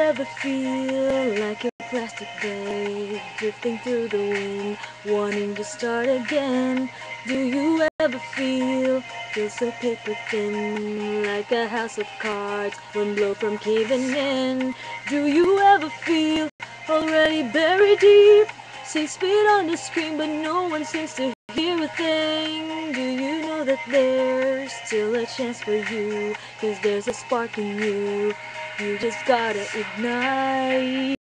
ever feel like a plastic bag drifting through the wind, wanting to start again? Do you ever feel so paper thin, like a house of cards when blow from caving in? Do you ever feel already buried deep, 6 feet on the screen, but no one seems to hear a thing? Do you know that there's still a chance for you, 'cause there's a spark in you? You just gotta ignite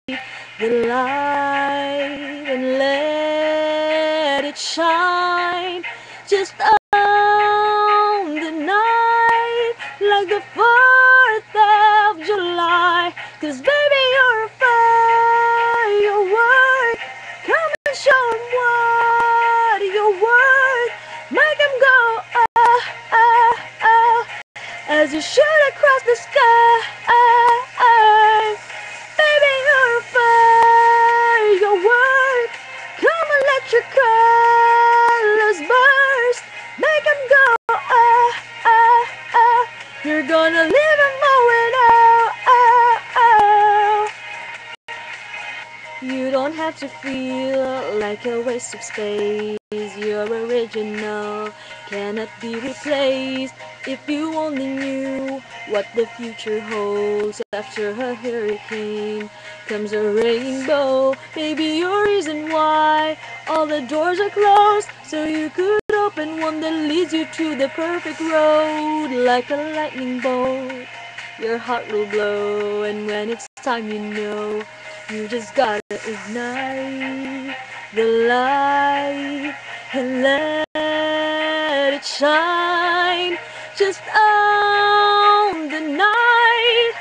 the light and let it shine just on the night, like the 4th of July. 'Cause baby, you're a firework. Come and show 'em what you're worth. Make 'em go ah, ah, ah, as you shoot across the sky. Baby, you're a firework. Come and let your colors burst. Make 'em go ah, ah, ah. You're gonna leave 'em going out. You don't have to feel like a waste of space. You're original, cannot be replaced. If you only knew what the future holds, after a hurricane comes a rainbow. Maybe your reason why all the doors are closed, so you could open one that leads you to the perfect road. Like a lightning bolt, your heart will blow, and when it's time, you know you just gotta ignite the light and let it shine just on the night,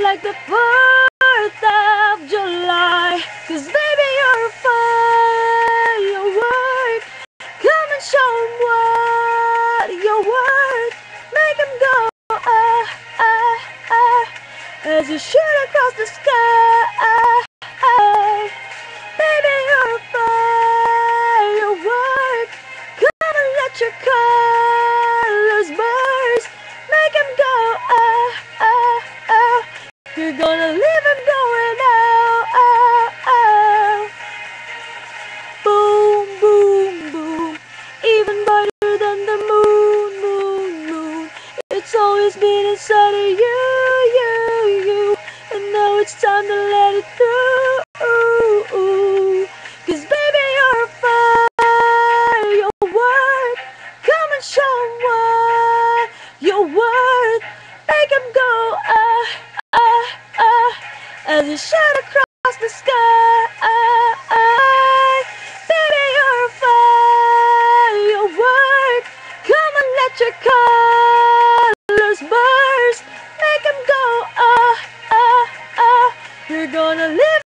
like the 4th of July. 'Cause baby, you're a firework. Come and show 'em what you're worth. Make 'em go ah, ah, ah, as you shoot across the sky. Baby, you're a firework. Come and let your colors burst. Make 'em go ah, ah, ah. You're gonna leave 'em going out. Boom, boom, boom. Even brighter than the moon, moon, moon. It's always been inside of you, you. And now it's time to let it through. 'Cause baby, you're a firework. Come and show 'em what you're worth. Make 'em go ah, ah, ah, as you shoot across the sky. Baby, you're a firework. Come and let your colors burst. Make 'em go ah, ah, ah. You're gonna live